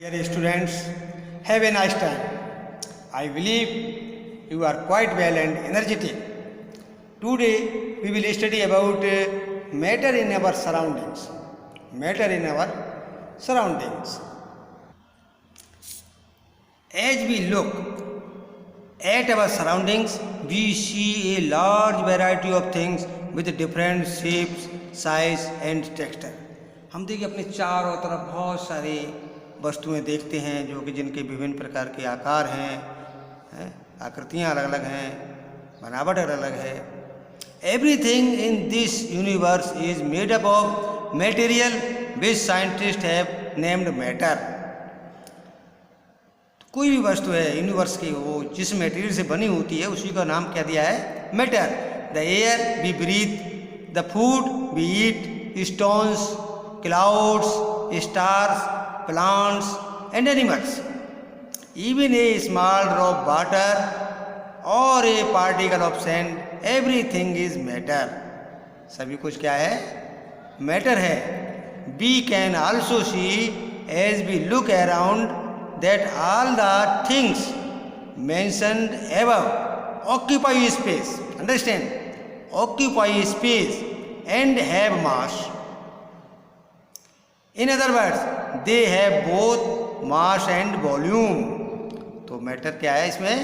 Dear students, have a nice time. I believe you are quite well and energetic. Today we will study about matter in our surroundings. Matter in our surroundings. As we look at our surroundings, we see a large variety of things with different shapes, size and texture. हम देखिए अपने चारों तरफ बहुत सारी वस्तुएं देखते हैं जो कि जिनके विभिन्न प्रकार के आकार हैं, आकृतियाँ अलग अलग हैं, बनावट अलग अलग है. Everything in this universe is made up of material which scientist have named matter. कोई भी वस्तु है यूनिवर्स की, वो जिस मटेरियल से बनी होती है उसी का नाम क्या दिया है? Matter. The air we breathe, the food we eat, stones, clouds, stars, plants and animals, even a small drop of water or a particle of sand, everything is matter. सभी कुछ क्या है? मैटर है. We can also see as we look around that all the things mentioned above occupy space. Understand? Occupy space and have mass. In other words, they have both mass and volume. तो matter क्या है? इसमें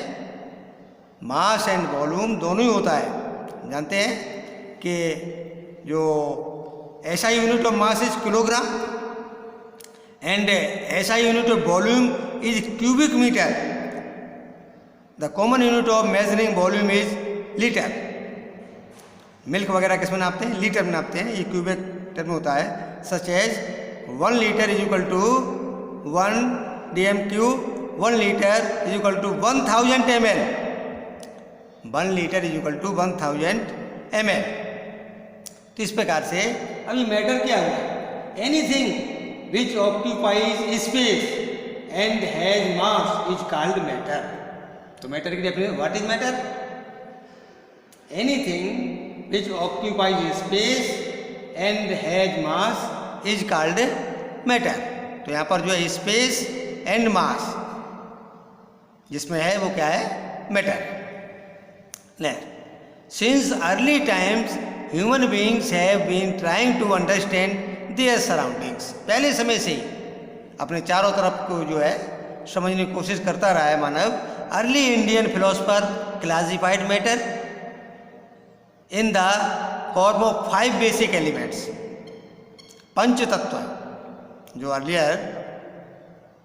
mass and volume दोनों ही होता है. जानते हैं कि जो SI unit of mass is kilogram and SI unit of volume is cubic metre. The common unit of measuring volume is litre. Milk वगैरह किस में नापते हैं? लीटर में नापते हैं. ये क्यूबिक मीटर में होता है. Such as 1 liter is equal to 1 dm3. 1 liter is equal to 1000 ml. 1 liter is equal to 1000 ml. तो इस प्रकार से अभी मैटर क्या हुआ? Anything which occupies space and has mass is called matter. तो मैटर की definition, what is matter? Anything which occupies space and has mass is called matter. तो यहाँ पर जो है स्पेस एंड मास जिसमें है वो क्या है? Matter. Since early times human beings have been trying to understand their surroundings. पहले समय से ही अपने चारों तरफ को जो है समझने की कोशिश करता रहा है मानव. Early Indian philosopher classified matter in the form of 5 basic elements. पंच तत्व. जो अर्लियर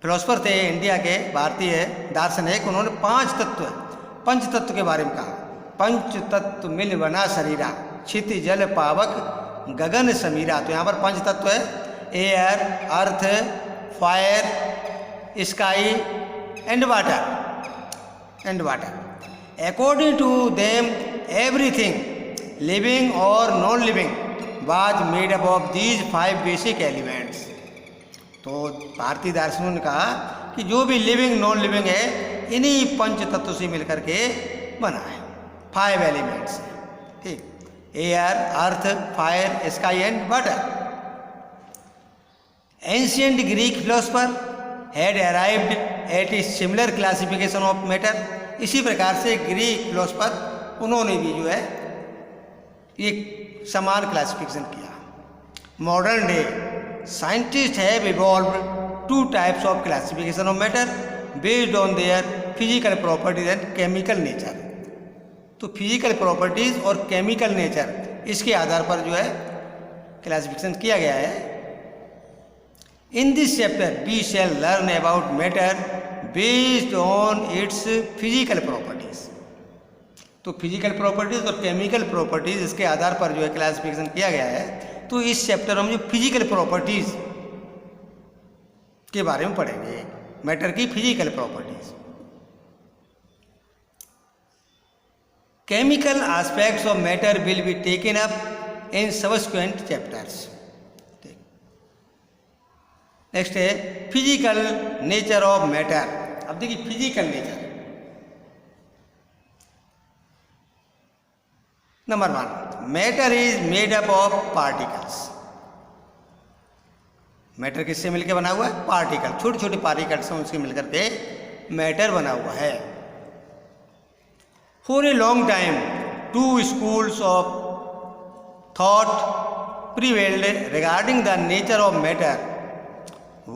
फिलोसफर थे इंडिया के, भारतीय दार्शनिक, उन्होंने 5 तत्व, पंच तत्व के बारे में कहा. पंच तत्व मिल बना शरीरा, क्षिति जल पावक गगन समीरा. तो यहाँ पर पंच तत्व है: air, earth, fire, sky and water. According to them everything living और non living was made up of these 5 basic elements. तो भारतीय दार्शनिकों ने कहा कि जो भी लिविंग नॉन लिविंग है इन्हीं पंच तत्व से मिलकर के बना है. 5 एलिमेंट्स. ठीक. Air, earth, fire, sky and water. Ancient Greek philosopher had arrived at a similar classification of matter. इसी प्रकार से ग्रीक फिलोसफर उन्होंने भी जो है एक समान क्लासिफिकेशन किया. Modern day scientist have evolved 2 types of classification of matter based on their physical properties and chemical nature. तो फिजिकल प्रॉपर्टीज और केमिकल नेचर, इसके आधार पर जो है क्लासिफिकेशन किया गया है. In this chapter we shall learn about matter based on its physical properties. तो फिजिकल प्रॉपर्टीज और केमिकल प्रॉपर्टीज, इसके आधार पर जो है क्लासिफिकेशन किया गया है. तो इस चैप्टर में हम जो फिजिकल प्रॉपर्टीज के बारे में पढ़ेंगे, मैटर की physical properties. Chemical aspects of matter will be taken up in subsequent chapters. Next है फिजिकल नेचर ऑफ मैटर. अब देखिए physical nature. Number 1, matter is made up of particles. Matter किससे मिलकर बना हुआ है? पार्टिकल, छोटे छोटे पार्टिकल्स हैं उसके मिलकर के मैटर बना हुआ है। For a long time two schools of thought prevailed regarding the nature of matter.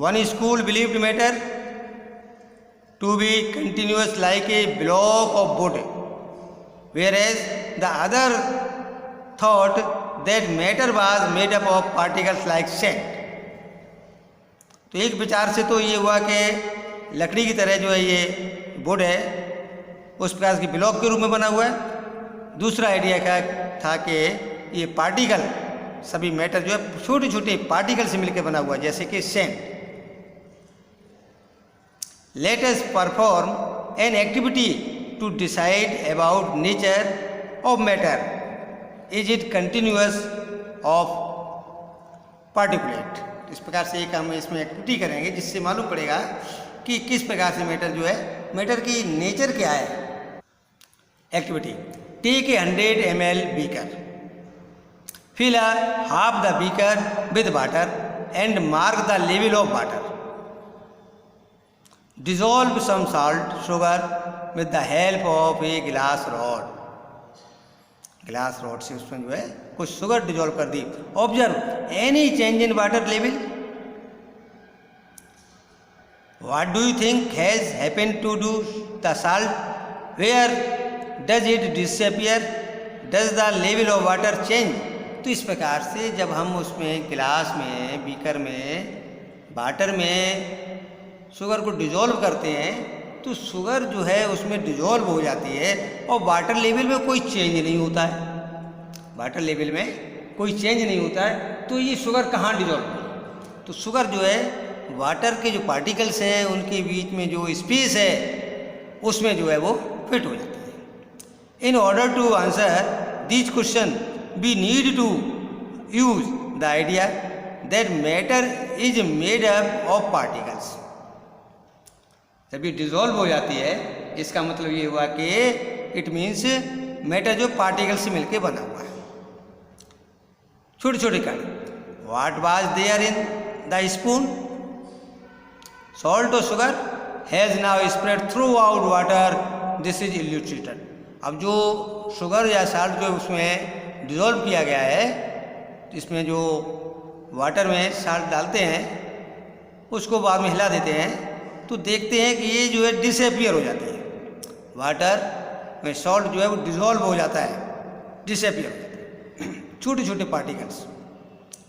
One school believed matter to be continuous like a block of wood, whereas the other thought that matter was made up of particles like sand. तो एक विचार से तो ये हुआ कि लकड़ी की तरह जो है ये वुड है उस प्रकार की ब्लॉक के रूप में बना हुआ है। दूसरा आइडिया क्या था कि ये पार्टिकल सभी मैटर जो है छोटे छोटे पार्टिकल से मिलकर बना हुआ है, जैसे कि sand. Let us perform an activity to decide about nature of matter. Is it continuous of particulate. इस प्रकार से एक हम इसमें एक्टिविटी करेंगे जिससे मालूम पड़ेगा कि किस प्रकार से मैटर जो है, मैटर की नेचर क्या है। Activity, take a 100 ml beaker, fill half the beaker with water and mark the level of water. Dissolve some salt sugar with the help of a glass rod. Glass rod से उसमें जो है कुछ sugar dissolve कर दी। Observe any change in water level. What do you think has happened to do the salt? Where does it disappear? Does the level of water change? तो इस प्रकार से जब हम उसमें गिलास में, बीकर में, वाटर में शुगर को डिजोल्व करते हैं तो शुगर जो है उसमें डिजोल्व हो जाती है और वाटर लेवल में कोई चेंज नहीं होता है। वाटर लेवल में कोई चेंज नहीं होता है तो ये शुगर कहाँ डिजोल्व होगी? तो शुगर जो है वाटर के जो पार्टिकल्स हैं उनके बीच में जो स्पेस है उसमें जो है वो फिट हो जाती है। In order to answer this question we need to use the idea that matter is made up of particles. जब ये डिजोल्व हो जाती है इसका मतलब ये हुआ कि इट मीन्स मैटर जो पार्टिकल से मिलके बना हुआ है, छोटे छोटे कण। What was there in the spoon? Salt और sugar has now spread throughout water, this is illustrated. अब जो शुगर या साल्ट जो उसमें डिज़ोल्व किया गया है, इसमें जो वाटर में साल्ट डालते हैं उसको बाद में हिला देते हैं तो देखते हैं कि ये जो है डिसअपियर हो जाती है। वाटर में सॉल्ट जो है वो डिज़ोल्व हो जाता है, डिसअपियर हो जाता है, छोटे छोटे पार्टिकल्स।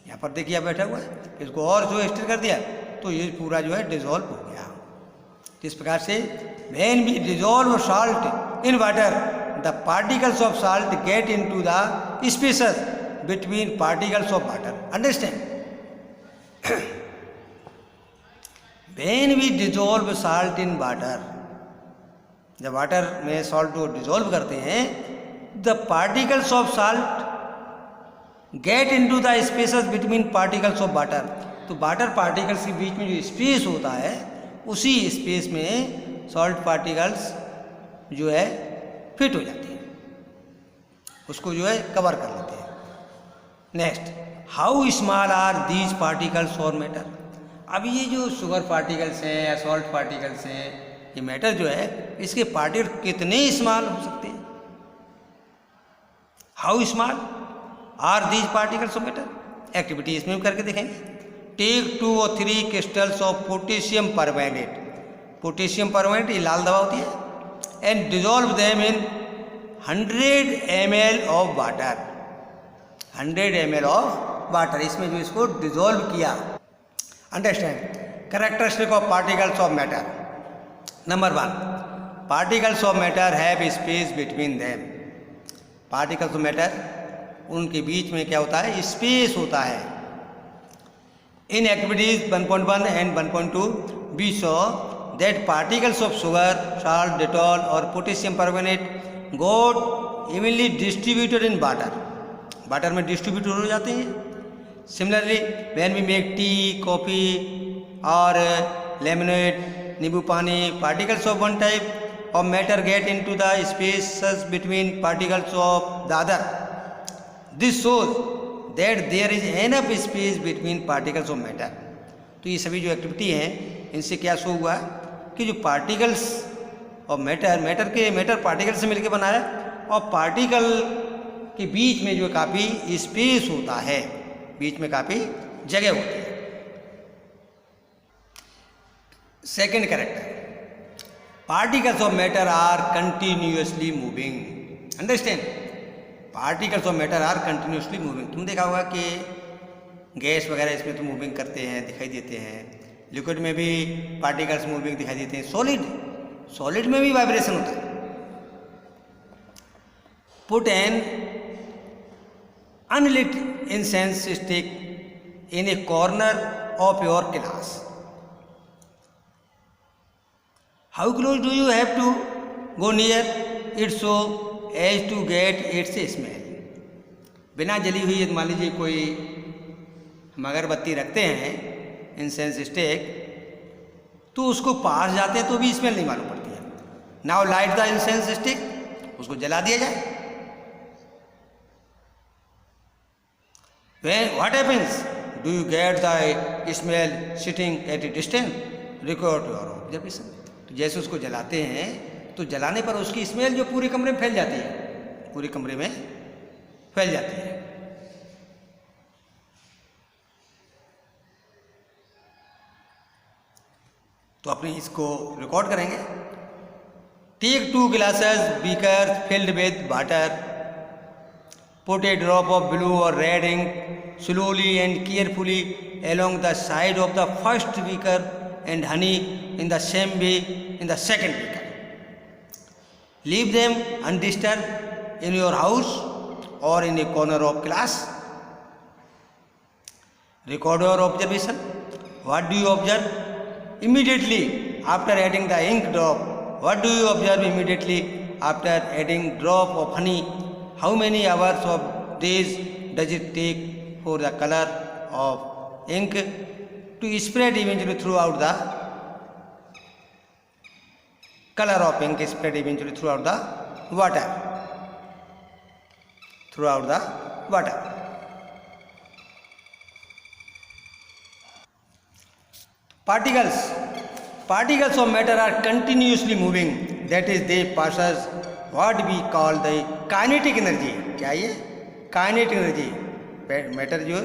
यहाँ पर देखिए बैठा हुआ है, इसको और जो स्टिर कर दिया तो ये पूरा जो है डिज़ोल्व हो गया। इस प्रकार से when we dissolve salt in water the particles of salt get into the spaces between particles of water. Understand? When we dissolve salt in water, जब वाटर में सॉल्ट को डिजोल्व करते हैं, the particles of salt get into the spaces between particles of water. तो water particles के बीच में जो space होता है उसी स्पेस में सॉल्ट पार्टिकल्स जो है फिट हो जाती है, उसको जो है कवर कर लेते हैं। Next, how small are these particles और मैटर। अब ये जो शुगर पार्टिकल्स हैं या सॉल्ट पार्टिकल्स हैं, ये मैटर जो है इसके पार्टिकल कितने स्मॉल हो सकते हैं? How small are these particles of matter. Activity इसमें करके देखेंगे। Take 2 or 3 crystals of potassium permanganate. Potassium permanganate ये लाल दवा होती है। And dissolve them in 100 ml of water. 100 ml of water, इसमें जो इसको डिजोल्व किया। Understand characteristic of particles of matter. Number 1, particles of matter have space between them. Particles of matter उनके बीच में क्या होता है? स्पेस होता है। In activities 1.1 and 1.2 we saw that particles of sugar, salt, Dettol or potassium permanganate got evenly distributed in water. Water में distribute हो जाते हैं। Similarly when we make tea, coffee और lemonade, नींबू पानी, particles of one type of matter get into the spaces between particles of the other. This shows that there is enough space between particles of matter. तो ये सभी जो activity हैं इनसे क्या शो हुआ कि जो पार्टिकल्स और मैटर पार्टिकल से मिलकर बना है और पार्टिकल के बीच में जो काफ़ी स्पेस होता है, बीच में काफ़ी जगह होती है। Second character, particles of matter are continuously moving. Understand, particles of matter are continuously moving. तुम देखा होगा कि गैस वगैरह इसमें तो मूविंग करते हैं, दिखाई देते हैं, लिक्विड में भी पार्टिकल्स मूविंग दिखाई देते हैं, सॉलिड में भी वाइब्रेशन होता है। Put an unlit incense stick in a corner of your class, how close do you have to go near it so as to get its smell. बिना जली हुई मान लीजिए कोई हम अगरबत्ती रखते हैं इंसेंस स्टिक, तो उसको पास जाते हैं तो भी स्मेल नहीं मालूम पड़ती है। Now light the incense stick, उसको जला दिया जाए, what happens, do you get the smell sitting at A distance, record your observation. तो जैसे उसको जलाते हैं तो जलाने पर उसकी स्मेल जो पूरे कमरे में फैल जाती है, पूरे कमरे में फैल जाती है। तो अपने इसको रिकॉर्ड करेंगे। Take 2 glasses beaker filled with water, put a drop of blue or red ink slowly and carefully along the side of the first beaker and honey in the same way in the second beaker. Leave them undisturbed in your house or in a corner of class. Record your observation. What do you observe immediately after adding the ink drop? What do you observe immediately after adding drop of honey? How many hours of days does it take for the color of ink to spread eventually throughout the color of ink spread eventually throughout the water? Throughout the water. Particles of matter are continuously moving, that is they passes what we call the kinetic energy. क्या ये kinetic energy, matter जो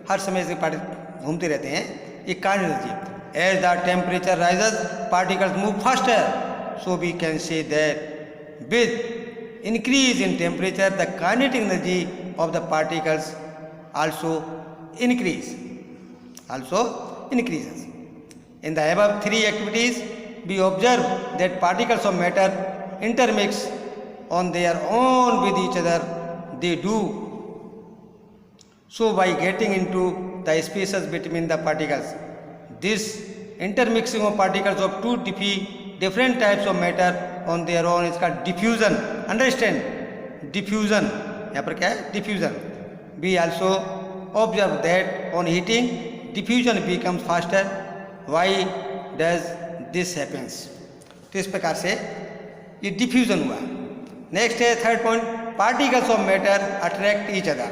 हर समय से घूमते रहते हैं, ये kinetic energy. As the temperature rises, particles move faster, so we can say that with increase in temperature the kinetic energy of the particles also increases. In the above 3 activities, we observe that particles of matter intermix on their own with each other. They do so by getting into the spaces between the particles. This intermixing of particles of 2 different types of matter on their own is called diffusion. Understand? Diffusion. यहाँ पर क्या है? Diffusion. We also observe that on heating, diffusion becomes faster. Why does this happens? तो इस प्रकार से ये diffusion हुआ। नेक्स्ट है third point, particles of matter attract each other.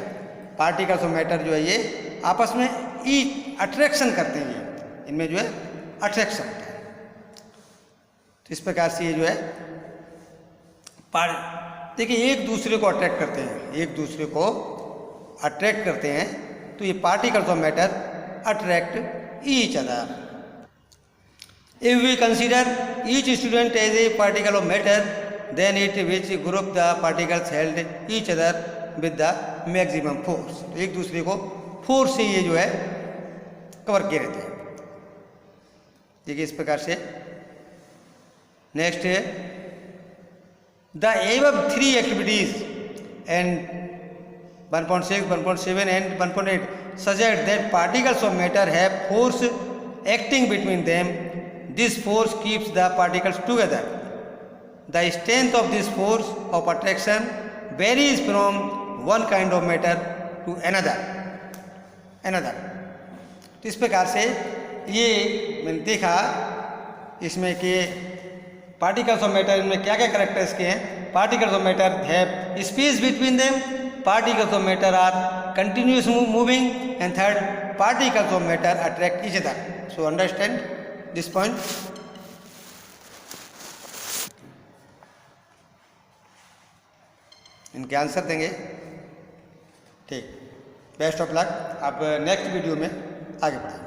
Particles of matter जो है ये आपस में अट्रैक्शन करते हैं, ये इनमें जो है अट्रैक्शन होता है। तो इस प्रकार से ये जो है देखिए एक दूसरे को अट्रैक्ट करते हैं, एक दूसरे को अट्रैक्ट करते हैं, तो ये particles of matter attract each other. If we consider each student as a particle of matter, then it which group the particles held each other with the maximum force. तो एक दूसरे को फोर्स से ये जो है कवर किए रहते हैं। देखिए इस प्रकार से। नेक्स्ट है the above 3 activities and 1.6, 1.7 and 1.8 suggest that particles of matter have force acting between them. This force keeps the particles together. The strength of this force of attraction varies from one kind of matter to another. तो इस प्रकार से ये मैंने देखा इसमें कि particles of matter इनमें क्या क्या कैरेक्टर्स के हैं। Particles of matter have space between them, particles of matter are continuous moving, and third particles of matter attract each other. So understand this point. इनके आंसर देंगे। ठीक, बेस्ट ऑफ लक। अब next video में आगे बढ़ेंगे।